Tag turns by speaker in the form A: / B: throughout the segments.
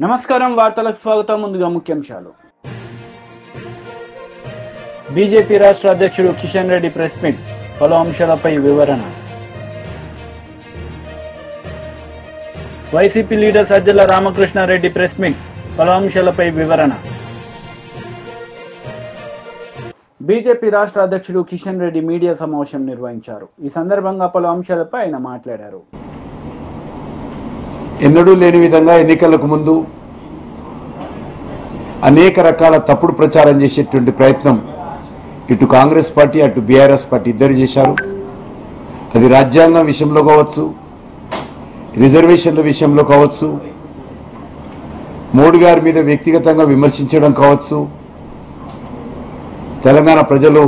A: నమస్కారం వార్తలకు స్వాగతం. ముందుగా ముఖ్యాంశాలు. బీజేపీ రాష్ట్ర అధ్యక్షుడు కిషన్ రెడ్డి ప్రెస్ మీట్, పలు అంశాలపై వివరణ. YCP leader Sajjala Ramakrishna Reddy press meet, పలు అంశాలపై వివరణ. బీజేపీ రాష్ట్ర అధ్యక్షుడు కిషన్ రెడ్డి మీడియా సమావేశం నిర్వహించారు. ఈ సందర్భంగా పలు అంశాలపై ఆయన మాట్లాడారు.
B: ఎన్నడూ లేని విధంగా ఎన్నికలకు ముందు అనేక రకాల తప్పుడు ప్రచారం చేసేటువంటి ప్రయత్నం ఇటు కాంగ్రెస్ పార్టీ అటు బీఆర్ఎస్ పార్టీ ఇద్దరు చేశారు. అది రాజ్యాంగం విషయంలో కావచ్చు, రిజర్వేషన్ల విషయంలో కావచ్చు, మోడీ గారి మీద వ్యక్తిగతంగా విమర్శించడం కావచ్చు. తెలంగాణ ప్రజలు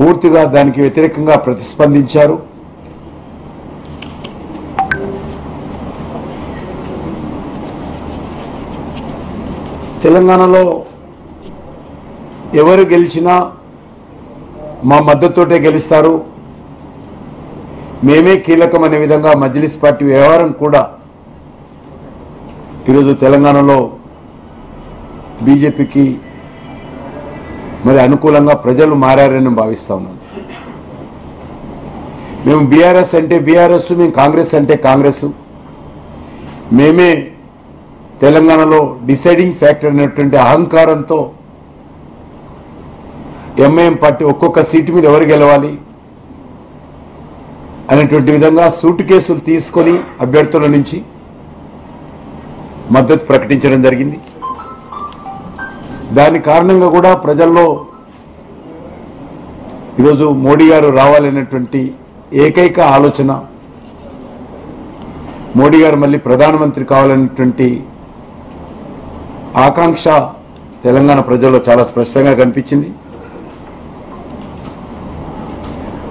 B: పూర్తిగా దానికి వ్యతిరేకంగా ప్రతిస్పందించారు. తెలంగాణలో ఎవరు గెలిచినా మా మద్దతుతోటే గెలుస్తారు, మేమే కీలకం అనే విధంగా మజ్లిస్ పార్టీ వ్యవహారం కూడా ఈరోజు తెలంగాణలో బీజేపీకి మరి అనుకూలంగా ప్రజలు మారారని భావిస్తా ఉన్నాను. మేము బీఆర్ఎస్ అంటే బీఆర్ఎస్, మేము కాంగ్రెస్ అంటే కాంగ్రెస్, మేమే తెలంగాణలో డిసైడింగ్ ఫ్యాక్టర్ అనేటువంటి అహంకారంతో ఎంఐఎం పార్టీ ఒక్కొక్క సీటు మీద ఎవరు గెలవాలి అనేటువంటి విధంగా సూట్ కేసులు తీసుకొని అభ్యర్థుల నుంచి మద్దతు ప్రకటించడం జరిగింది. దాని కారణంగా కూడా ప్రజల్లో ఈరోజు మోడీ గారు రావాలనేటువంటి ఏకైక ఆలోచన, మోడీ గారు మళ్ళీ ప్రధానమంత్రి కావాలనేటువంటి ఆకాంక్ష తెలంగాణ ప్రజల్లో చాలా స్పష్టంగా కనిపించింది.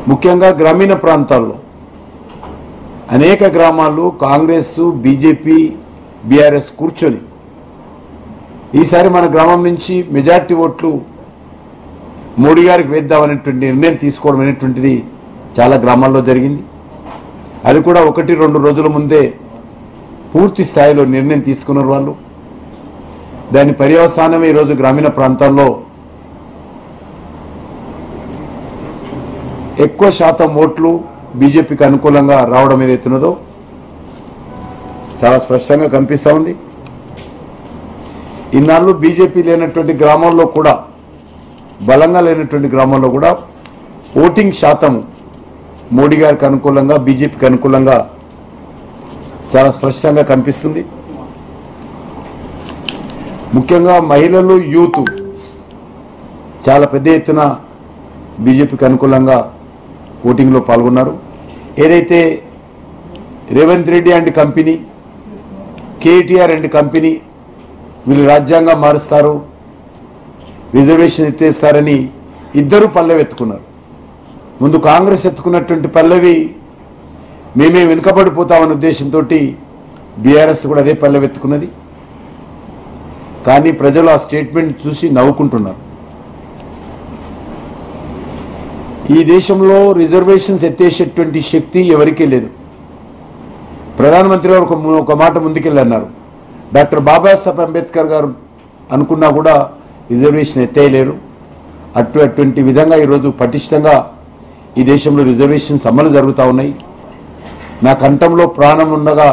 B: ముఖ్యంగా గ్రామీణ ప్రాంతాల్లో అనేక గ్రామాల్లో కాంగ్రెస్, బీజేపీ, బీఆర్ఎస్ కూర్చొని ఈసారి మన గ్రామం నుంచి మెజార్టీ ఓట్లు మోడీ గారికి వేద్దామనేటువంటి నిర్ణయం తీసుకోవడం అనేటువంటిది చాలా గ్రామాల్లో జరిగింది. అది కూడా 1-2 రోజుల ముందే పూర్తి స్థాయిలో నిర్ణయం తీసుకున్నారు వాళ్ళు. దాని పర్యవసానమే ఈరోజు గ్రామీణ ప్రాంతాల్లో ఎక్కువ శాతం ఓట్లు బీజేపీకి అనుకూలంగా రావడం ఏదైతున్నదో చాలా స్పష్టంగా కనిపిస్తూ ఉంది. ఇన్నాళ్ళు బీజేపీ లేనటువంటి గ్రామాల్లో కూడా, బలంగా లేనటువంటి గ్రామాల్లో కూడా ఓటింగ్ శాతం మోడీ గారికి అనుకూలంగా, బీజేపీకి అనుకూలంగా చాలా స్పష్టంగా కనిపిస్తుంది. ముఖ్యంగా మహిళలు, యూత్ చాలా పెద్ద ఎత్తున బీజేపీకి అనుకూలంగా ఓటింగ్లో పాల్గొన్నారు. ఏదైతే Revanth Reddy and company, KTR and company వీళ్ళు రాజ్యాంగం మారుస్తారు, రిజర్వేషన్ ఎత్తేస్తారని ఇద్దరు పల్లెవెత్తుకున్నారు. ముందు కాంగ్రెస్ ఎత్తుకున్నటువంటి పల్లవి మేమే వెనుకబడిపోతామనే ఉద్దేశంతో బీఆర్ఎస్ కూడా అదే పల్లెవెత్తుకున్నది. కానీ ప్రజలు ఆ స్టేట్మెంట్ చూసి నవ్వుకుంటున్నారు. ఈ దేశంలో రిజర్వేషన్స్ ఎత్తేసేటువంటి శక్తి ఎవరికీ లేదు. ప్రధానమంత్రి గారు ఒక మాట ముందుకెళ్ళన్నారు, డాక్టర్ బాబాసాహెబ్ అంబేద్కర్ గారు అనుకున్నా కూడా రిజర్వేషన్ ఎత్తేయలేరు. అటువంటి విధంగా ఈరోజు పటిష్టంగా ఈ దేశంలో రిజర్వేషన్స్ అమలు జరుగుతూ ఉన్నాయి. నా కంఠంలో ప్రాణం ఉండగా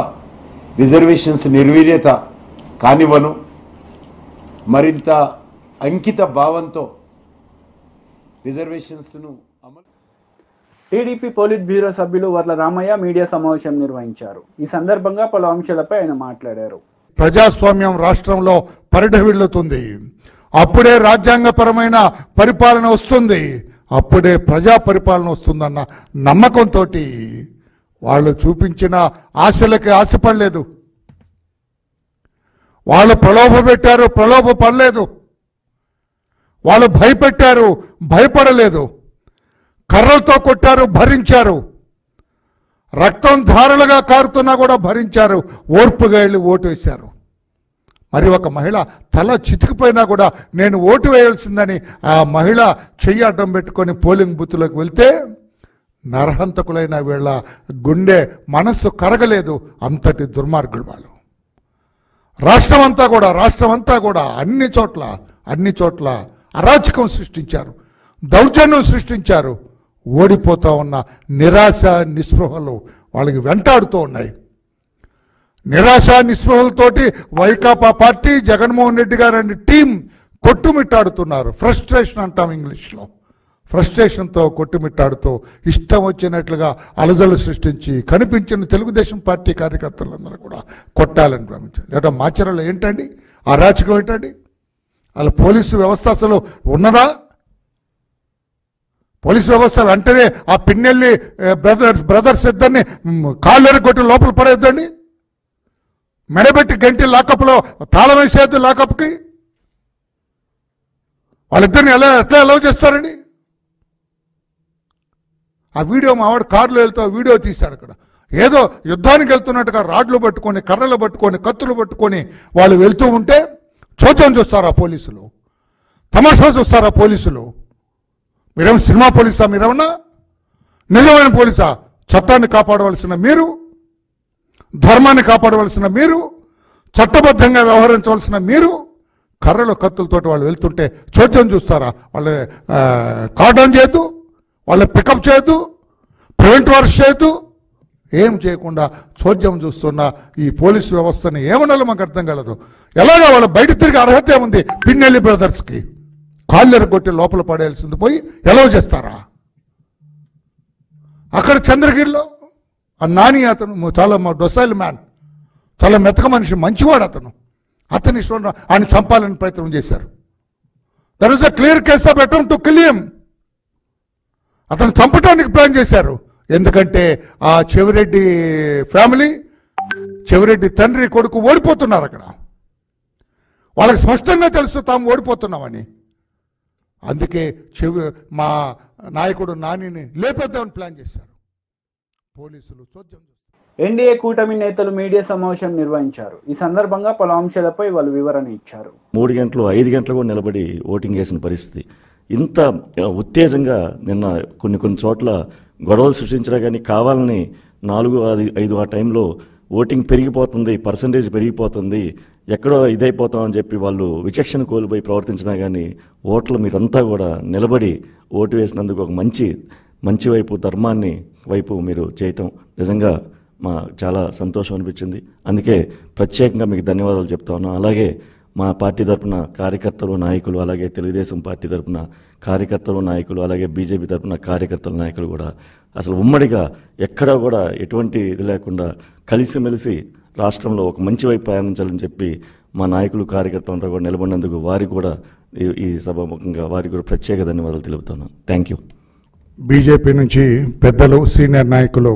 B: రిజర్వేషన్స్ నిర్వీర్యత కానివ్వను. మరింత అంకిత భావంతో రిజర్వేషన్స్ను అమలు.
A: టీడీపీ పోలిట్ బ్యూరో సభ్యులు వర్ల రామయ్య మీడియా సమావేశం నిర్వహించారు. ఈ సందర్భంగా పలు అంశాలపై ఆయన మాట్లాడారు.
C: ప్రజాస్వామ్యం రాష్ట్రంలో పరిఢవిల్లుతుంది. అప్పుడే రాజ్యాంగపరమైన పరిపాలన వస్తుంది, అప్పుడే ప్రజా పరిపాలన వస్తుందన్న నమ్మకంతో వాళ్ళు చూపించిన ఆశలకి ఆశపడలేదు. వాళ్ళు ప్రలోభ పెట్టారు, ప్రలోభ పడలేదు. వాళ్ళు భయపెట్టారు, భయపడలేదు. కర్రలతో కొట్టారు, భరించారు. రక్తం ధారలుగా కారుతున్నా కూడా భరించారు, ఓర్పుగా వెళ్ళి ఓటు వేశారు. మరి ఒక మహిళ తల చితికిపోయినా కూడా నేను ఓటు వేయాల్సిందని ఆ మహిళ చెయ్యి అడ్డం పెట్టుకొని పోలింగ్ బూత్లోకి వెళ్తే నరహంతకులైన వీళ్ళ గుండె మనస్సు కరగలేదు. అంతటి దుర్మార్గులు వాళ్ళు. రాష్ట్రం అంతా కూడా అన్ని చోట్ల అరాచకం సృష్టించారు, దౌర్జన్యం సృష్టించారు. ఓడిపోతూ ఉన్న నిరాశ నిస్పృహలు వాళ్ళకి వెంటాడుతూ ఉన్నాయి. నిరాశ నిస్పృహలతోటి వైకాపా పార్టీ, జగన్మోహన్ రెడ్డి గారు అనే టీం కొట్టుమిట్టాడుతున్నారు. ఫ్రస్ట్రేషన్ అంటాం ఇంగ్లీష్లో. ఫ్రస్ట్రేషన్తో కొట్టుమిట్టాడుతూ ఇష్టం వచ్చినట్లుగా అలజలు సృష్టించి కనిపించిన తెలుగుదేశం పార్టీ కార్యకర్తలందరూ కూడా కొట్టాలని భావించారు. లేదా మాచర్లలో ఏంటండి అరాచకం ఏంటండి? అలా పోలీసు వ్యవస్థ అసలు ఉన్నదా? పోలీసు వ్యవస్థలు అంటేనే ఆ పిన్నెల్లి బ్రదర్స్ ఇద్దరిని కాళ్ళెరు కొట్టి లోపల పడేద్దండి, మెడబెట్టి గంటి లాకప్లో తాళం వేసేద్దు లాకప్కి. వాళ్ళిద్దరిని ఎట్లా అలౌ చేస్తారండి? ఆ వీడియో మావాడు కారులో వెళ్తూ వీడియో తీశాడు. అక్కడ ఏదో యుద్ధానికి వెళ్తున్నట్టుగా రాడ్లు పట్టుకొని, కర్రలు పట్టుకొని, కత్తులు పట్టుకొని వాళ్ళు వెళ్తూ ఉంటే చోద్యం చూస్తారా పోలీసులు? తమాషా చూస్తారా పోలీసులు? మీరేమో సినిమా పోలీసా? మీరేమన్నా నిజమైన పోలీసా? చట్టాన్ని కాపాడవలసిన మీరు, ధర్మాన్ని కాపాడవలసిన మీరు, చట్టబద్ధంగా వ్యవహరించవలసిన మీరు కర్రలు కత్తులతోటి వాళ్ళు వెళ్తుంటే చోద్యం చూస్తారా? వాళ్ళు కార్డౌన్ చేయొద్దు, వాళ్ళని పికప్ చేయొద్దు, ప్రివెంట్ వర్క్ చేయొద్దు, ఏం చేయకుండా చోద్యం చూస్తున్న ఈ పోలీసు వ్యవస్థని ఏమన్నా మాకు అర్థం కలదు. ఎలాగా వాళ్ళు బయట తిరిగి అర్హత ఏముంది? పిన్నెల్లి బ్రదర్స్కి కాళ్ళెర కొట్టి లోపల పడేయాల్సింది పోయి ఎలా చేస్తారా? అక్కడ చంద్రగిరిలో ఆ నాని అతను చాలా డొసైల్ మ్యాన్, చాలా మెతక మనిషి, మంచివాడు అతను ఇష్టం ఆయన చంపాలని ప్రయత్నం చేశారు. There is a clear case of attempt to kill him. అతను చంపడానికి ప్లాన్ చేశారు. ఎందుకంటే ఆ చెవిరెడ్డి ఫ్యామిలీ, చెవిరెడ్డి తండ్రి కొడుకు ఓడిపోతున్నారు. అక్కడ వాళ్ళకి స్పష్టంగా తెలుసు తాము ఓడిపోతున్నామని. అందుకే మా నాయకుడు నానిని లేపేద్దామని ప్లాన్ చేశారు పోలీసులు. చోద్యం
A: ఎన్డీఏ కూటమి నేతలు మీడియా సమావేశం నిర్వహించారు. ఈ సందర్భంగా పలు అంశాలపై వాళ్ళు వివరణ ఇచ్చారు.
D: 3 గంటలు 5 గంటలు కూడా నిలబడి ఓటింగ్ చేసిన పరిస్థితి. ఇంత ఉత్తేజంగా నిన్న కొన్ని చోట్ల గొడవలు సృష్టించరా కానీ కావాలని 4-5 ఆ టైంలో ఓటింగ్ పెరిగిపోతుంది, పర్సంటేజ్ పెరిగిపోతుంది, ఎక్కడో ఇదైపోతామని చెప్పి వాళ్ళు విచక్షణ కోల్పోయి ప్రవర్తించినా కానీ ఓట్లు మీరంతా కూడా నిలబడి ఓటు వేసినందుకు ఒక మంచి వైపు, ధర్మాన్ని వైపు మీరు చేయటం నిజంగా చాలా సంతోషం అనిపించింది. అందుకే ప్రత్యేకంగా మీకు ధన్యవాదాలు చెప్తా ఉన్నాను. అలాగే మా పార్టీ తరఫున కార్యకర్తలు, నాయకులు, అలాగే తెలుగుదేశం పార్టీ తరఫున కార్యకర్తలు, నాయకులు, అలాగే బీజేపీ తరఫున కార్యకర్తల నాయకులు కూడా అసలు ఉమ్మడిగా ఎక్కడా కూడా ఎటువంటి ఇది లేకుండా కలిసిమెలిసి రాష్ట్రంలో ఒక మంచి వైపు ప్రయాణించాలని చెప్పి మా నాయకులు, కార్యకర్తలంతా కూడా నిలబడినందుకు వారికి కూడా ఈ సభాముఖంగా వారికి కూడా ప్రత్యేక ధన్యవాదాలు తెలుపుతున్నాను. Thank you.
C: బీజేపీ నుంచి పెద్దలు, సీనియర్ నాయకులు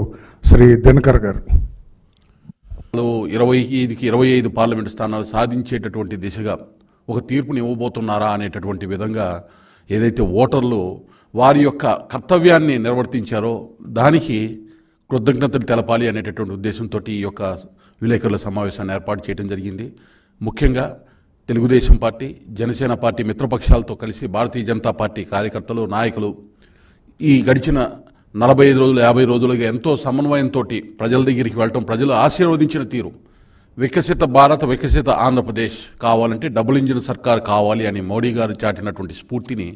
C: శ్రీ దినకర్ గారు.
E: 25కి 25 పార్లమెంటు స్థానాలు సాధించేటటువంటి దిశగా ఒక తీర్పుని ఇవ్వబోతున్నారా అనేటటువంటి విధంగా ఏదైతే ఓటర్లు వారి యొక్క కర్తవ్యాన్ని నిర్వర్తించారో దానికి కృతజ్ఞతలు తెలపాలి అనేటటువంటి ఉద్దేశంతో ఈ యొక్క విలేకరుల సమావేశాన్ని ఏర్పాటు చేయడం జరిగింది. ముఖ్యంగా తెలుగుదేశం పార్టీ, జనసేన పార్టీ మిత్రపక్షాలతో కలిసి భారతీయ జనతా పార్టీ కార్యకర్తలు, నాయకులు ఈ గడిచిన 45 రోజులు 50 రోజులుగా ఎంతో సమన్వయంతో ప్రజల దగ్గరికి వెళ్ళటం, ప్రజలు ఆశీర్వదించిన తీరు, వికసిత భారత్, వికసిత ఆంధ్రప్రదేశ్ కావాలంటే డబుల్ ఇంజిన్ సర్కార్ కావాలి అని మోడీ గారు చాటినటువంటి స్ఫూర్తిని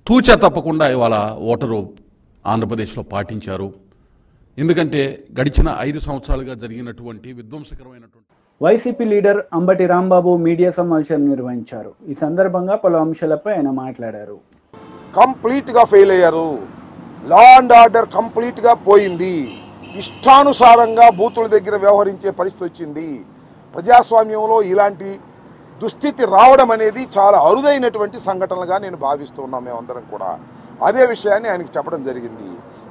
E: తూచా తప్పకుండా ఇవాళ ఓటరు ఆంధ్రప్రదేశ్లో పాటించారు. ఎందుకంటే గడిచిన 5 సంవత్సరాలుగా జరిగినటువంటి విధ్వంసకరమైనటువంటి
A: YCP leader Ambati Rambabu media సమావేశం నిర్వహించారు. ఈ సందర్భంగా పలు అంశాలపై ఆయన మాట్లాడారు.
F: కంప్లీట్గా ఫెయిల్ అయ్యారు. లా అండ్ ఆర్డర్ కంప్లీట్గా పోయింది. ఇష్టానుసారంగా బూతుల దగ్గర వ్యవహరించే పరిస్థితి వచ్చింది. ప్రజాస్వామ్యంలో ఇలాంటి దుస్థితి రావడం అనేది చాలా అరుదైనటువంటి సంఘటనలుగా నేను భావిస్తున్నాం మేమందరం కూడా. అదే విషయాన్ని ఆయనకి చెప్పడం జరిగింది.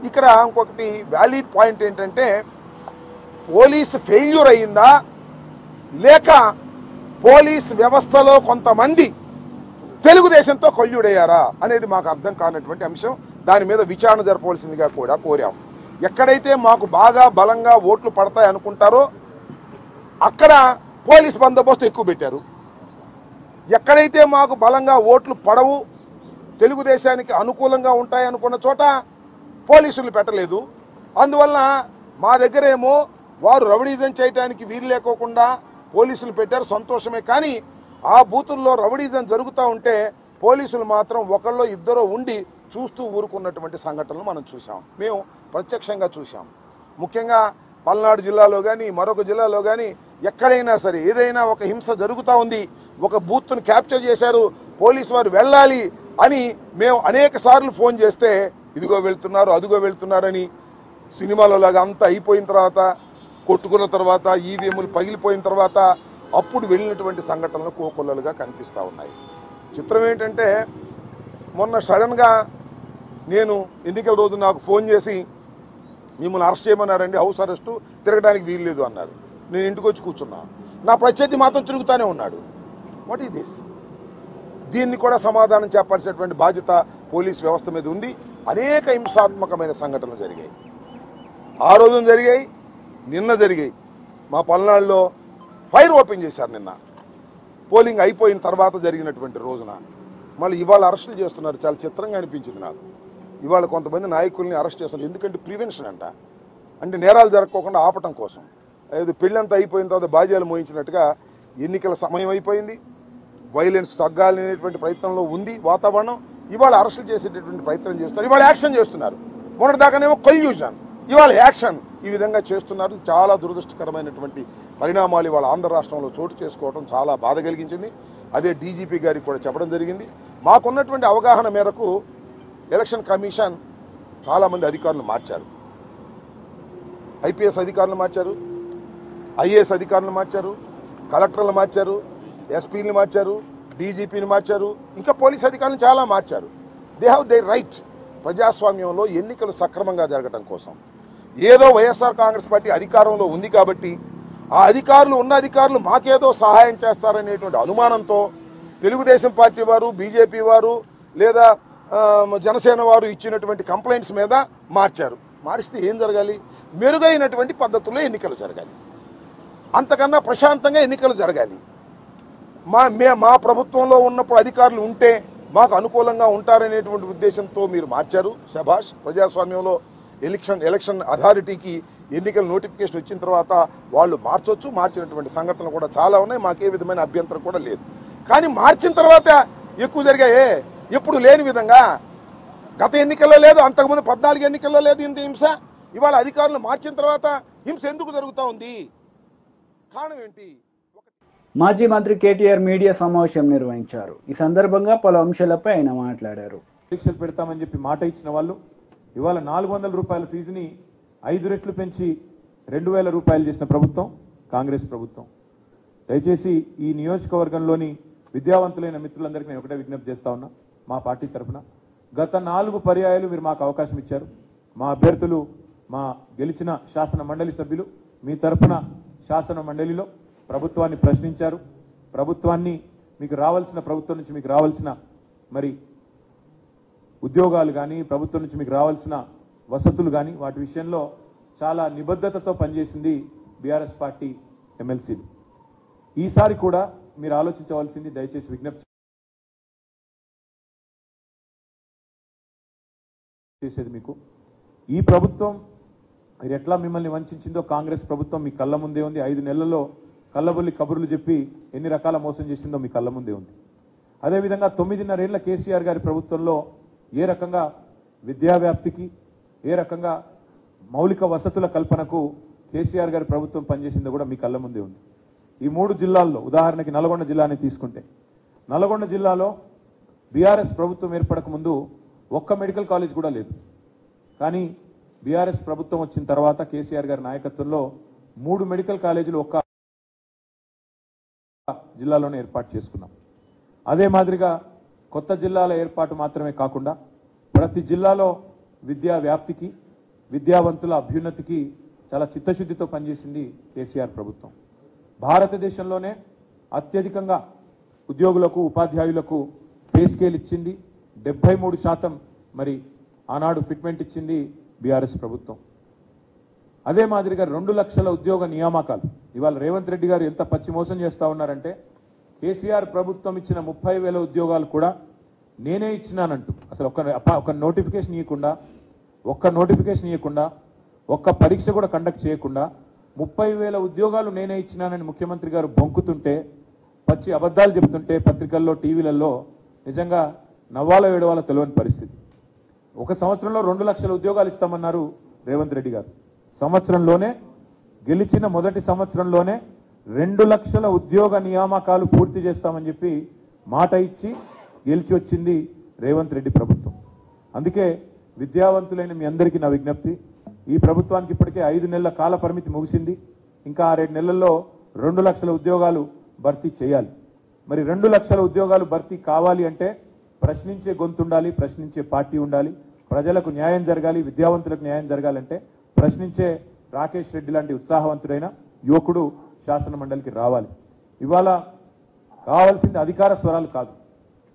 F: ఇక్కడ ఇంకొకటి వ్యాలిడ్ పాయింట్ ఏంటంటే, పోలీస్ ఫెయిల్యూర్ అయ్యిందా లేక పోలీస్ వ్యవస్థలో కొంతమంది తెలుగుదేశంతో కొల్లుడయ్యారా అనేది మాకు అర్థం కానటువంటి అంశం. దాని మీద విచారణ జరపవలసిందిగా కూడా కోరాం. ఎక్కడైతే మాకు బాగా బలంగా ఓట్లు పడతాయి అనుకుంటారో అక్కడ పోలీస్ బందోబస్తు ఎక్కువ పెట్టారు. ఎక్కడైతే మాకు బలంగా ఓట్లు పడవు, తెలుగుదేశానికి అనుకూలంగా ఉంటాయి అనుకున్న చోట పోలీసులు పెట్టలేదు. అందువలన మా దగ్గరేమో వారు రౌడీజం చేయడానికి వీలు లేకోకుండా పోలీసులు పెట్టారు, సంతోషమే. కానీ ఆ బూతుల్లో రౌడీజం జరుగుతూ ఉంటే పోలీసులు మాత్రం ఒకళ్ళో ఇద్దరో ఉండి చూస్తూ ఊరుకున్నటువంటి సంఘటనలు మనం చూసాం, మేము ప్రత్యక్షంగా చూసాం. ముఖ్యంగా పల్నాడు జిల్లాలో కానీ మరొక జిల్లాలో కానీ ఎక్కడైనా సరే ఏదైనా ఒక హింస జరుగుతూ ఉంది, ఒక బూత్ను క్యాప్చర్ చేశారు, పోలీసు వారు వెళ్ళాలి అని మేము అనేక సార్లు ఫోన్ చేస్తే ఇదిగో వెళ్తున్నారు అదిగో వెళ్తున్నారని సినిమాలో లాగా అంతా అయిపోయిన తర్వాత కొట్టుకున్న తర్వాత ఈవీఎంలు పగిలిపోయిన తర్వాత అప్పుడు వెళ్ళినటువంటి సంఘటనలు కోకొల్లలుగా కనిపిస్తూ ఉన్నాయి. చిత్రం ఏంటంటే మొన్న సడన్గా నేను ఎన్నికల రోజు నాకు ఫోన్ చేసి మిమ్మల్ని అరెస్ట్ చేయమన్నారండి, హౌస్ అరెస్టు, తిరగడానికి వీలు లేదు అన్నారు. నేను ఇంటికి వచ్చి కూర్చున్నా, నా ప్రత్యర్థి మాత్రం తిరుగుతూనే ఉన్నాడు. What is this? దీన్ని కూడా సమాధానం చెప్పాల్సినటువంటి బాధ్యత పోలీస్ వ్యవస్థ మీద ఉంది. అనేక హింసాత్మకమైన సంఘటనలు జరిగాయి, ఆ రోజున జరిగాయి, నిన్న జరిగాయి. మా పల్నాడులో ఫైర్ ఓపెన్ చేశారు నిన్న, పోలింగ్ అయిపోయిన తర్వాత జరిగినటువంటి రోజున. మళ్ళీ ఇవాళ అరెస్టులు చేస్తున్నారు. చాలా చిత్రంగా అనిపించింది నాకు. ఇవాళ కొంతమంది నాయకుల్ని అరెస్ట్ చేస్తున్నారు. ఎందుకంటే ప్రివెన్షన్ అంట, అంటే నేరాలు జరగకోకుండా ఆపటం కోసం. అది పెళ్ళంతా అయిపోయిన తర్వాత బాధ్యాలు మోయించినట్టుగా ఎన్నికల సమయం అయిపోయింది, వైలెన్స్ తగ్గాలనేటువంటి ప్రయత్నంలో ఉంది వాతావరణం. ఇవాళ అరెస్టులు చేసేటటువంటి ప్రయత్నం చేస్తున్నారు, ఇవాళ యాక్షన్ చేస్తున్నారు. మొన్నటిదాకానేమో కల్యూషన్, ఇవాళ యాక్షన్. ఈ విధంగా చేస్తున్నారు. చాలా దురదృష్టకరమైనటువంటి పరిణామాలు ఇవాళ ఆంధ్ర రాష్ట్రంలో చోటు చేసుకోవడం చాలా బాధ కలిగించింది. అదే డీజీపీ గారికి కూడా చెప్పడం జరిగింది. మాకున్నటువంటి అవగాహన మేరకు ఎలక్షన్ కమిషన్ చాలామంది అధికారులు మార్చారు, ఐపీఎస్ అధికారులు మార్చారు, ఐఏఎస్ అధికారులు మార్చారు, కలెక్టర్లు మార్చారు, ఎస్పీని మార్చారు, డీజీపీని మార్చారు, ఇంకా పోలీస్ అధికారులను చాలా మార్చారు. They have they right. ప్రజాస్వామ్యంలో ఎన్నికలు సక్రమంగా జరగడం కోసం ఏదో వైఎస్ఆర్ కాంగ్రెస్ పార్టీ అధికారంలో ఉంది కాబట్టి ఆ అధికారులు ఉన్న అధికారులు మాకేదో సహాయం చేస్తారనేటువంటి అనుమానంతో తెలుగుదేశం పార్టీ వారు, బీజేపీ వారు లేదా జనసేన వారు ఇచ్చినటువంటి కంప్లైంట్స్ మీద మార్చారు. మారిస్తే ఏం జరగాలి? మెరుగైనటువంటి పద్ధతుల్లో ఎన్నికలు జరగాలి, అంతకన్నా ప్రశాంతంగా ఎన్నికలు జరగాలి. మా ప్రభుత్వంలో ఉన్నప్పుడు అధికారులు ఉంటే మాకు అనుకూలంగా ఉంటారనేటువంటి ఉద్దేశంతో మీరు మార్చారు. శభాష్. ప్రజాస్వామ్యంలో ఎలక్షన్ అథారిటీకి ఎన్నికల నోటిఫికేషన్ వచ్చిన తర్వాత వాళ్ళు మార్చొచ్చు, మార్చినటువంటి సంఘటనలు కూడా చాలా ఉన్నాయి, మాకే విధమైన అభ్యంతరం కూడా లేదు. కానీ మార్చిన తర్వాత ఎక్కువ జరిగాయే, ఎప్పుడు లేని విధంగా. గత ఎన్నికల్లో లేదు, అంతకుముందు 14 ఎన్నికల్లో లేదు ఇంత హింస. ఇవాళ అధికారులు మార్చిన తర్వాత హింస ఎందుకు జరుగుతూ ఉంది? కారణం ఏంటి?
A: మాజీ మంత్రి కేటీఆర్ మీడియా సమావేశం నిర్వహించారు. ఈ సందర్భంగా పలు అంశాలపై ఆయన మాట్లాడారు.
G: పరీక్షలు పెడతామని చెప్పి మాట ఇచ్చిన వాళ్ళు ఇవాళ 400 రూపాయల ఫీజుని 5 రెట్లు పెంచి 2000 రూపాయలు చేసిన ప్రభుత్వం కాంగ్రెస్ ప్రభుత్వం. దయచేసి ఈ నియోజకవర్గంలోని విద్యావంతులైన మిత్రులందరికీ నేను ఒకటే విజ్ఞప్తి చేస్తా ఉన్నా. మా పార్టీ తరఫున గత 4 పర్యాయాలు మీరు మాకు అవకాశం ఇచ్చారు. మా అభ్యర్థులు, మా గెలిచిన శాసన మండలి సభ్యులు మీ తరఫున శాసన మండలిలో ప్రభుత్వాన్ని ప్రశ్నించారు. ప్రభుత్వాన్ని ప్రభుత్వం నుంచి మీకు రావాల్సిన మరి ఉద్యోగాలు కానీ, ప్రభుత్వం నుంచి మీకు రావాల్సిన వసతులు కానీ వాటి విషయంలో చాలా నిబద్ధతతో పనిచేసింది బీఆర్ఎస్ పార్టీ ఎమ్మెల్సీలు. ఈసారి కూడా మీరు ఆలోచించవలసింది, దయచేసి విజ్ఞప్తి చేసేది మీకు, ఈ ప్రభుత్వం మీరు ఎట్లా మిమ్మల్ని వంచిందో కాంగ్రెస్ ప్రభుత్వం మీ కళ్ళ ముందే ఉంది. 5 నెలల్లో కళ్ళబొల్లి కబుర్లు చెప్పి ఎన్ని రకాల మోసం చేసిందో మీ కళ్ళ ముందే ఉంది. అదేవిధంగా 9.5 ఏళ్ల కేసీఆర్ గారి ప్రభుత్వంలో ఏ రకంగా విద్యా వ్యాప్తికి, ఏ రకంగా మౌలిక వసతుల కల్పనకు కేసీఆర్ గారి ప్రభుత్వం పనిచేసిందో కూడా మీ కళ్ళ ముందే ఉంది. ఈ 3 జిల్లాల్లో ఉదాహరణకి నల్గొండ జిల్లాని తీసుకుంటే, నల్గొండ జిల్లాలో బీఆర్ఎస్ ప్రభుత్వం ఏర్పడక ముందు ఒక్క మెడికల్ కాలేజ్ కూడా లేదు. కానీ బీఆర్ఎస్ ప్రభుత్వం వచ్చిన తర్వాత కేసీఆర్ గారి నాయకత్వంలో 3 మెడికల్ కాలేజీలు ఒక్క జిల్లాలోనే ఏర్పాటు చేసుకున్నాం. అదే మాదిరిగా కొత్త జిల్లాల ఏర్పాటు మాత్రమే కాకుండా ప్రతి జిల్లాలో విద్యా వ్యాప్తికి, విద్యావంతుల అభ్యున్నతికి చాలా చిత్తశుద్ధితో పనిచేసింది కేసీఆర్ ప్రభుత్వం. భారతదేశంలోనే అత్యధికంగా ఉద్యోగులకు, ఉపాధ్యాయులకు పే స్కేల్ ఇచ్చింది. 73% మరి ఆనాడు ఫిట్మెంట్ ఇచ్చింది బీఆర్ఎస్ ప్రభుత్వం. అదే మాదిరిగా 2 లక్షల ఉద్యోగ నియామకాలు. ఇవాళ రేవంత్ రెడ్డి గారు ఎంత పచ్చి మోసం చేస్తా ఉన్నారంటే, కేసీఆర్ ప్రభుత్వం ఇచ్చిన 30,000 ఉద్యోగాలు కూడా నేనే ఇచ్చినానంటూ, అసలు ఒక నోటిఫికేషన్ ఇవ్వకుండా ఒక్క నోటిఫికేషన్ ఇవ్వకుండా, ఒక్క పరీక్ష కూడా కండక్ట్ చేయకుండా 30,000 ఉద్యోగాలు నేనే ఇచ్చినానని ముఖ్యమంత్రి గారు బొంకుతుంటే, పచ్చి అబద్ధాలు చెబుతుంటే పత్రికల్లో, టీవీలలో నిజంగా నవ్వాలో ఏడవాలో తెలియని పరిస్థితి. ఒక సంవత్సరంలో 2 లక్షల ఉద్యోగాలు ఇస్తామన్నారు రేవంత్ రెడ్డి గారు. సంవత్సరంలోనే, గెలిచిన మొదటి సంవత్సరంలోనే 2 లక్షల ఉద్యోగ నియామకాలు పూర్తి చేస్తామని చెప్పి మాట ఇచ్చి గెలిచి వచ్చింది రేవంత్ రెడ్డి ప్రభుత్వం. అందుకే విద్యావంతులైన మీ అందరికీ నా విజ్ఞప్తి, ఈ ప్రభుత్వానికి ఇప్పటికే 5 నెలల కాల పరిమితి ముగిసింది. ఇంకా 6 నెలల్లో 2 లక్షల ఉద్యోగాలు భర్తీ చేయాలి. మరి 2 లక్షల ఉద్యోగాలు భర్తీ కావాలి అంటే ప్రశ్నించే గొంతు ఉండాలి, ప్రశ్నించే పార్టీ ఉండాలి, ప్రజలకు న్యాయం జరగాలి, విద్యావంతులకు న్యాయం జరగాలంటే ప్రశ్నించే రాకేష్ రెడ్డి లాంటి ఉత్సాహవంతుడైన యువకుడు శాసన మండలికి రావాలి. ఇవాళ కావాల్సింది అధికార స్వరాలు కాదు,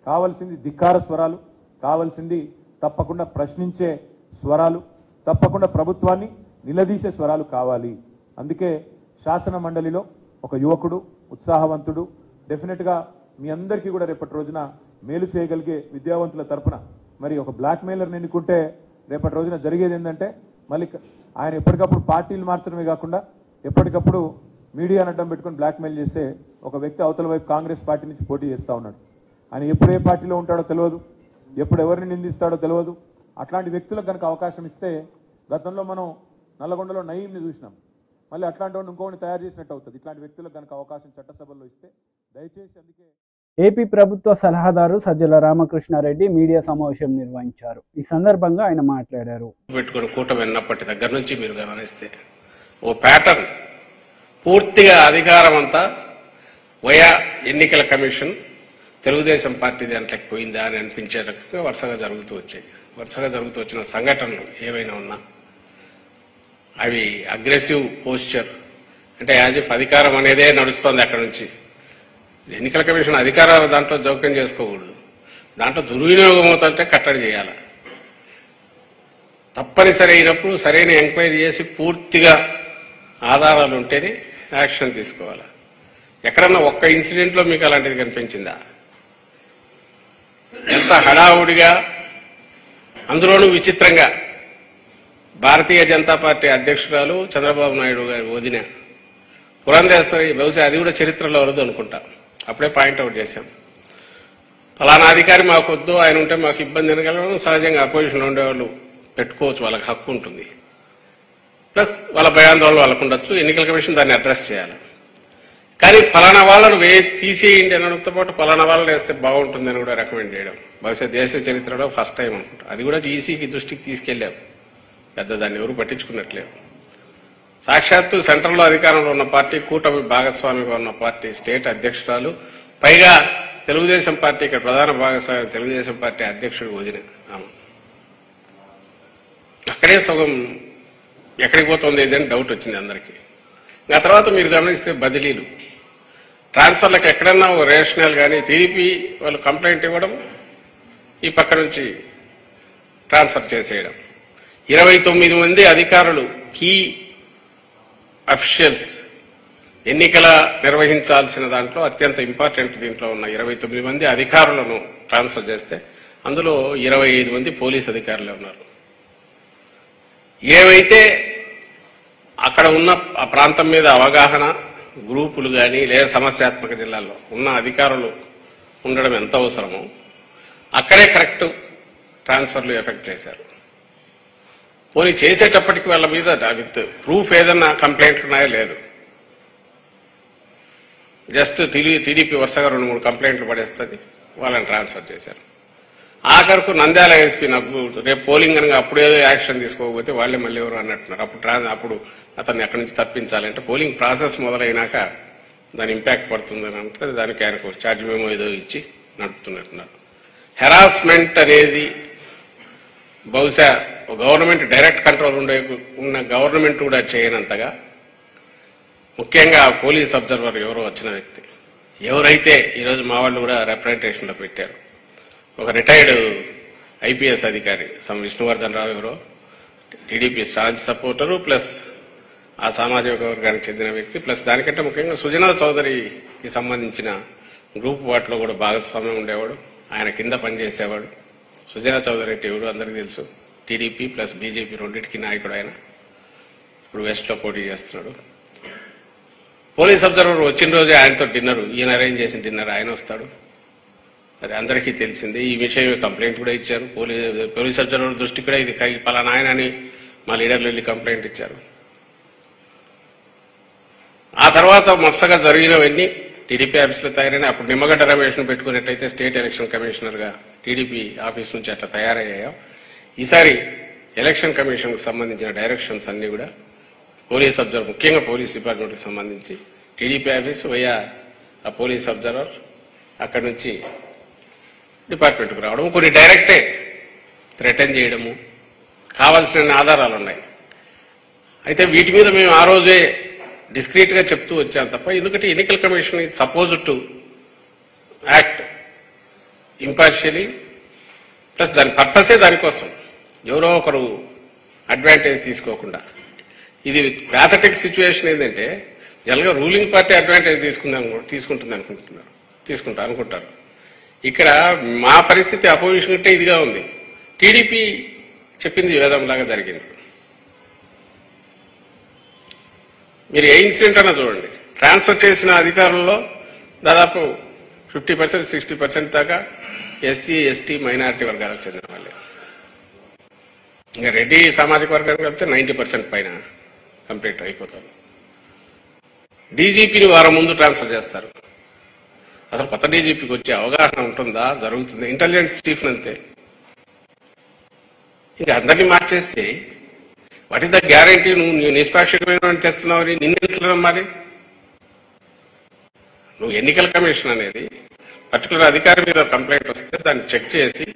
G: కావాల్సింది ధిక్కార స్వరాలు, కావాల్సింది తప్పకుండా ప్రశ్నించే స్వరాలు, తప్పకుండా ప్రభుత్వాన్ని నిలదీసే స్వరాలు కావాలి. అందుకే శాసన మండలిలో ఒక యువకుడు, ఉత్సాహవంతుడు, డెఫినెట్గా మీ అందరికీ కూడా రేపటి రోజున మేలు చేయగలిగే విద్యావంతుల తరపున మరి ఒక బ్లాక్ మెయిలర్ని ఎన్నుకుంటే రేపటి రోజున జరిగేది ఏంటంటే, మళ్ళీ ఆయన ఎప్పటికప్పుడు పార్టీలు మార్చడమే కాకుండా ఎప్పటికప్పుడు మీడియాను అడ్డం పెట్టుకుని బ్లాక్మెయిల్ చేసే ఒక వ్యక్తి అవతల వైపు కాంగ్రెస్ పార్టీ నుంచి పోటీ చేస్తూ ఉన్నాడు. ఆయన ఎప్పుడు ఏ పార్టీలో ఉంటాడో తెలియదు, ఎప్పుడు ఎవరిని నిందిస్తాడో తెలియదు. అట్లాంటి వ్యక్తులకు కనుక అవకాశం ఇస్తే, గతంలో మనం నల్లగొండలో నయీంని చూసినాం, మళ్ళీ అట్లాంటి వాడిని ఇంకోని తయారు చేసినట్టు అవుతుంది. ఇట్లాంటి వ్యక్తులకు కనుక అవకాశం చట్టసభల్లో ఇస్తే దయచేసి. అందుకే
A: ఏపీ ప్రభుత్వ సలహాదారు సజ్జల రామకృష్ణారెడ్డి మీడియా సమావేశం నిర్వహించారు. ఈ సందర్భంగా ఆయన మాట్లాడారు.
H: పెట్టుకుని కూటమి విన్నప్పటి దగ్గర నుంచి మీరు గమనిస్తే ఓ ప్యాటర్న్, పూర్తిగా అధికారం అంతా వయా ఎన్నికల కమిషన్ తెలుగుదేశం పార్టీ దాంట్లోకి పోయిందా అని అనిపించే రకంగా వరుసగా జరుగుతూ వచ్చాయి. వరుసగా జరుగుతూ వచ్చిన సంఘటనలు ఏవైనా ఉన్నా అవి అగ్రెసివ్ పోస్చర్, అంటే యాజ్ ఇఫ్ అధికారం అనేదే నడుస్తోంది అక్కడ నుంచి. ఎన్నికల కమిషన్ అధికారాల దాంట్లో జోక్యం చేసుకోకూడదు, దాంట్లో దుర్వినియోగం అవుతుంటే కట్టడి చేయాలి. తప్పనిసరి అయినప్పుడు సరైన ఎంక్వైరీ చేసి పూర్తిగా ఆధారాలు ఉంటేనే యాక్షన్ తీసుకోవాలి. ఎక్కడన్నా ఒక్క ఇన్సిడెంట్లో మీకు అలాంటిది కనిపించిందా? ఎంత హడావుడిగా, అందులోనూ విచిత్రంగా భారతీయ జనతా పార్టీ అధ్యక్షురాలు చంద్రబాబు నాయుడు గారి వదిన పురంధేశ్వరి, బహుశా అది కూడా చరిత్రలో వరదు అనుకుంటా, అప్పుడే పాయింట్అవుట్ చేశాం. ఫలానా అధికారి మాకు వద్దు, ఆయన ఉంటే మాకు ఇబ్బంది అనగలడం సహజంగా అపోజిషన్లో ఉండేవాళ్ళు పెట్టుకోవచ్చు, వాళ్ళకి హక్కు ఉంటుంది. ప్లస్ వాళ్ళ భయాందోళన వాళ్ళకు ఉండొచ్చు, ఎన్నికల కమిషన్ దాన్ని అడ్రస్ చేయాలి. కానీ ఫలానా వాళ్ళను తీసేయండి అనడంతో పాటు ఫలానా వాళ్ళని వేస్తే బాగుంటుందని కూడా రికమెండ్ చేయడం బహుశా దేశ చరిత్రలో ఫస్ట్ టైం అనుకుంటా. అది కూడా ఈసీకి దృష్టికి తీసుకెళ్లాం, పెద్ద దాన్ని ఎవరు పట్టించుకున్నట్లేవు. సాక్షాత్తు సెంట్రల్లో అధికారంలో ఉన్న పార్టీ, కూటమి భాగస్వామిగా ఉన్న పార్టీ స్టేట్ అధ్యక్షురాలు, పైగా తెలుగుదేశం పార్టీకి ప్రధాన భాగస్వామి తెలుగుదేశం పార్టీ అధ్యక్షుడు వదిన ఆమె. అక్కడే సగం ఎక్కడికి పోతుంది ఏదని డౌట్ వచ్చింది అందరికీ. ఆ తర్వాత మీరు గమనిస్తే బదిలీలు, ట్రాన్స్ఫర్లకు ఎక్కడన్నా ఒక రేషనల్ కానీ టీడీపీ వాళ్ళు కంప్లైంట్ ఇవ్వడం, ఈ పక్క నుంచి ట్రాన్స్ఫర్ చేసేయడం. 29 మంది అధికారులు, కీ అఫీషియల్స్, ఎన్నికల నిర్వహించాల్సిన దాంట్లో అత్యంత ఇంపార్టెంట్ దీంట్లో ఉన్న 29 మంది అధికారులను ట్రాన్స్ఫర్ చేస్తే అందులో 25 మంది పోలీస్ అధికారులే ఉన్నారు. ఏవైతే అక్కడ ఉన్న ఆ ప్రాంతం మీద అవగాహన గ్రూపులు కానీ లేదా సమస్యాత్మక జిల్లాల్లో ఉన్న అధికారులు ఉండడం ఎంత అవసరమో అక్కడే కరెక్ట్ ట్రాన్స్ఫర్లు ఎఫెక్ట్ చేశారు. పోనీ చేసేటప్పటికి వాళ్ళ మీద విత్ ప్రూఫ్ ఏదన్నా కంప్లైంట్లు ఉన్నాయో లేదు, జస్ట్ టీడీపీ వరుసగా 2-3 కంప్లైంట్లు పడేస్తుంది, వాళ్ళని ట్రాన్స్ఫర్ చేశారు. ఆఖరకు నంద్యాల ఎస్పీ నాకు రేపు పోలింగ్ అనగా అప్పుడేదో యాక్షన్ తీసుకోకపోతే వాళ్ళే మళ్ళీ ఎవరు అన్నట్టున్నారు. అప్పుడు అతన్ని అక్కడి నుంచి తప్పించాలంటే పోలింగ్ ప్రాసెస్ మొదలైనాక దాని ఇంపాక్ట్ పడుతుందని అంటే దానికి ఆయనకు ఛార్జ్ మేమో ఏదో ఇచ్చి నడుపుతున్నట్టున్నారు. హెరాస్మెంట్ అనేది బహుశా గవర్నమెంట్ డైరెక్ట్ కంట్రోల్ ఉన్న గవర్నమెంట్ కూడా చేయనంతగా, ముఖ్యంగా పోలీస్ అబ్జర్వర్ ఎవరో వచ్చిన వ్యక్తి, ఎవరైతే ఈరోజు మా వాళ్ళు కూడా రిప్రజెంటేషన్లో పెట్టారు, ఒక రిటైర్డ్ ఐపీఎస్ అధికారి విష్ణువర్ధన్ రావు ఎవరో టీడీపీ స్టాంచ్ సపోర్టరు, ప్లస్ ఆ సామాజిక వర్గానికి చెందిన వ్యక్తి, ప్లస్ దానికంటే ముఖ్యంగా సుజనా చౌదరికి సంబంధించిన గ్రూప్ వాటిలో కూడా భాగస్వామ్యం ఉండేవాడు, ఆయన కింద పనిచేసేవాడు. సుజనా చౌదరి అంటే ఎవరు అందరికీ తెలుసు, టీడీపీ ప్లస్ బీజేపీ రెండింటికి నాయకుడు ఆయన. ఇప్పుడు వెస్ట్లో పోటీ చేస్తున్నాడు. పోలీస్ అబ్జర్వర్ వచ్చిన రోజే ఆయనతో డిన్నర్, ఈయన అరేంజ్ చేసిన డిన్నర్ ఆయన వస్తాడు. అది అందరికీ తెలిసిందే. ఈ విషయం కంప్లైంట్ కూడా ఇచ్చారు. పోలీస్ అబ్జర్వర్ దృష్టి కూడా ఇది పలానా ఆయన అని మా లీడర్లు వెళ్ళి కంప్లైంట్ ఇచ్చారు. ఆ తర్వాత మొత్తగా జరిగినవన్నీ టీడీపీ ఆఫీసులో తయారైన అప్పుడు నిమ్మగడ్డ రమేష్ను పెట్టుకున్నట్టయితే స్టేట్ ఎలక్షన్ కమిషనర్గా టీడీపీ ఆఫీస్ నుంచి అట్లా తయారయ్యాయో, ఈసారి ఎలక్షన్ కమిషన్కు సంబంధించిన డైరెక్షన్స్ అన్ని కూడా పోలీస్ అబ్జర్వర్, ముఖ్యంగా పోలీస్ డిపార్ట్మెంట్కి సంబంధించి టీడీపీ ఆఫీస్ వయా ఆ పోలీస్ అబ్జర్వర్ అక్కడి నుంచి డిపార్ట్మెంట్కు రావడం, కొన్ని డైరెక్టే థ్రెటన్ చేయడము, కావాల్సిన ఆధారాలు ఉన్నాయి. అయితే వీటి మీద మేము ఆ రోజే డిస్క్రీట్గా చెప్తూ వచ్చాం తప్ప, ఎందుకంటే ఎన్నికల commission is suppose to act impartially, plus దాని పర్పసే దానికోసం, ఎవరో ఒకరు అడ్వాంటేజ్ తీసుకోకుండా. ఇది ప్యాథటిక్ సిచ్యువేషన్ ఏంటంటే జనరల్గా రూలింగ్ పార్టీ అడ్వాంటేజ్ తీసుకుంటుంది అనుకుంటారు. ఇక్కడ మా పరిస్థితి అపోజిషన్ అంటే ఇదిగా ఉంది. టీడీపీ చెప్పింది వేదంలాగా జరిగింది. మీరు ఏ ఇన్సిడెంట్ అన్నా చూడండి, ట్రాన్స్ఫర్ చేసిన అధికారుల్లో దాదాపు 50%, 60% దాకా ఎస్సీ, ఎస్టీ, మైనారిటీ వర్గాలకు చెందిన వాళ్ళే. ఇంకా రెడ్డి సామాజిక వర్గానికి కలిపితే 90% పైన కంప్లీట్ అయిపోతుంది. డీజీపీని వారం ముందు ట్రాన్స్ఫర్ చేస్తారు. అసలు కొత్త డీజీపీకి వచ్చే అవగాహన ఉంటుందా? జరుగుతుంది. ఇంటెలిజెన్స్ చీఫ్ అంతే. ఇక అందరినీ మార్చేస్తే వాట్ ఇస్ ద గ్యారంటీ నువ్వు నిష్పాక్షికమైన తెస్తున్నావని నిన్నెట్లా నమ్మాలి? నువ్వు ఎన్నికల కమిషన్ అనేది పర్టికులర్ అధికారి మీద కంప్లైంట్ వస్తే దాన్ని చెక్ చేసి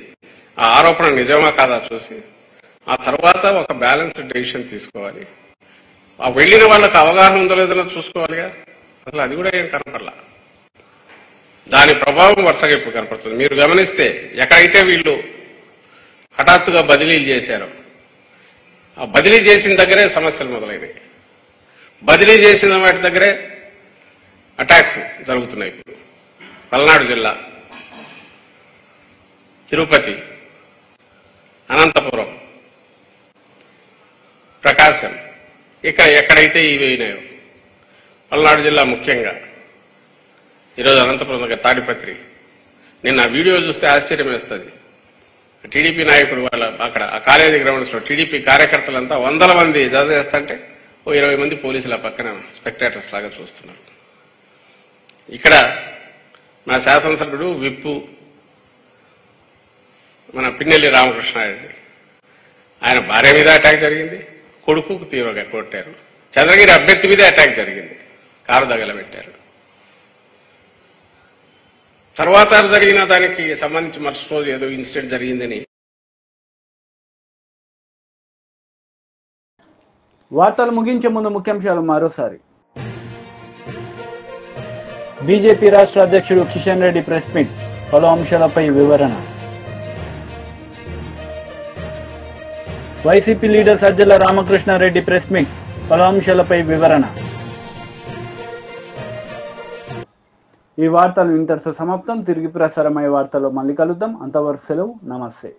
H: ఆ ఆరోపణ నిజమా కాదా చూసి ఆ తర్వాత ఒక బ్యాలెన్స్డ్ డెసిషన్ తీసుకోవాలి. ఆ వెళ్ళిన వాళ్ళకి అవగాహన ఉందో లేదో చూసుకోవాలిగా. అసలు అది కూడా ఏం కనపడలా. దాని ప్రభావం వరుసగా ఇప్పుడు కనపడుతుంది. మీరు గమనిస్తే ఎక్కడైతే వీళ్ళు హఠాత్తుగా బదిలీలు చేశారో ఆ బదిలీ చేసిన దగ్గరే సమస్యలు మొదలైనవి. బదిలీ చేసిన వాటి దగ్గరే అటాక్స్ జరుగుతున్నాయి. ఇప్పుడు పల్నాడు జిల్లా, తిరుపతి, అనంతపురం, ప్రకాశం, ఇక్కడ ఎక్కడైతే ఇవి అయినాయో, పల్నాడు జిల్లా ముఖ్యంగా, ఈరోజు అనంతపురం దగ్గర తాడిపత్రి. నిన్న వీడియో చూస్తే ఆశ్చర్యం వేస్తుంది. టీడీపీ నాయకుడు వాళ్ళ అక్కడ ఆ కాలేజీ గ్రౌండ్స్ లో టీడీపీ కార్యకర్తలంతా 100 మంది చేస్తుంటే 20 మంది పోలీసులు ఆ పక్కన స్పెక్టేటర్స్ లాగా చూస్తున్నారు. ఇక్కడ మా శాసనసభ్యుడు విప్పు మన పిన్నెల్లి రామకృష్ణారెడ్డి, ఆయన భార్య మీద అటాక్ జరిగింది, కొడుకుకు తీవ్రంగా కొట్టారు. చంద్రగిరి అభ్యర్థి మీద అటాక్ జరిగింది, కారు తగలబెట్టారు. తర్వాత జరిగిన దానికి సంబంధించి మరుసటి రోజు ఏదో ఇన్సిడెంట్ జరిగిందని.
A: వార్తలు ముగించే ముందు ముఖ్యాంశాలు మరోసారి. బీజేపీ రాష్ట్ర అధ్యక్షుడు కిషన్ రెడ్డి ప్రెస్ మీట్, పలు అంశాలపై వివరణ. YCP leader Sajjala Ramakrishna Reddy press meet, పలు అంశాలపై వివరణ. ఈ వార్తలు ఇంతటితో సమాప్తం. తిరిగి ప్రసారమయ్యే వార్తల్లో మళ్ళీ కలుద్దాం. అంతవరకు సెలవు. నమస్తే.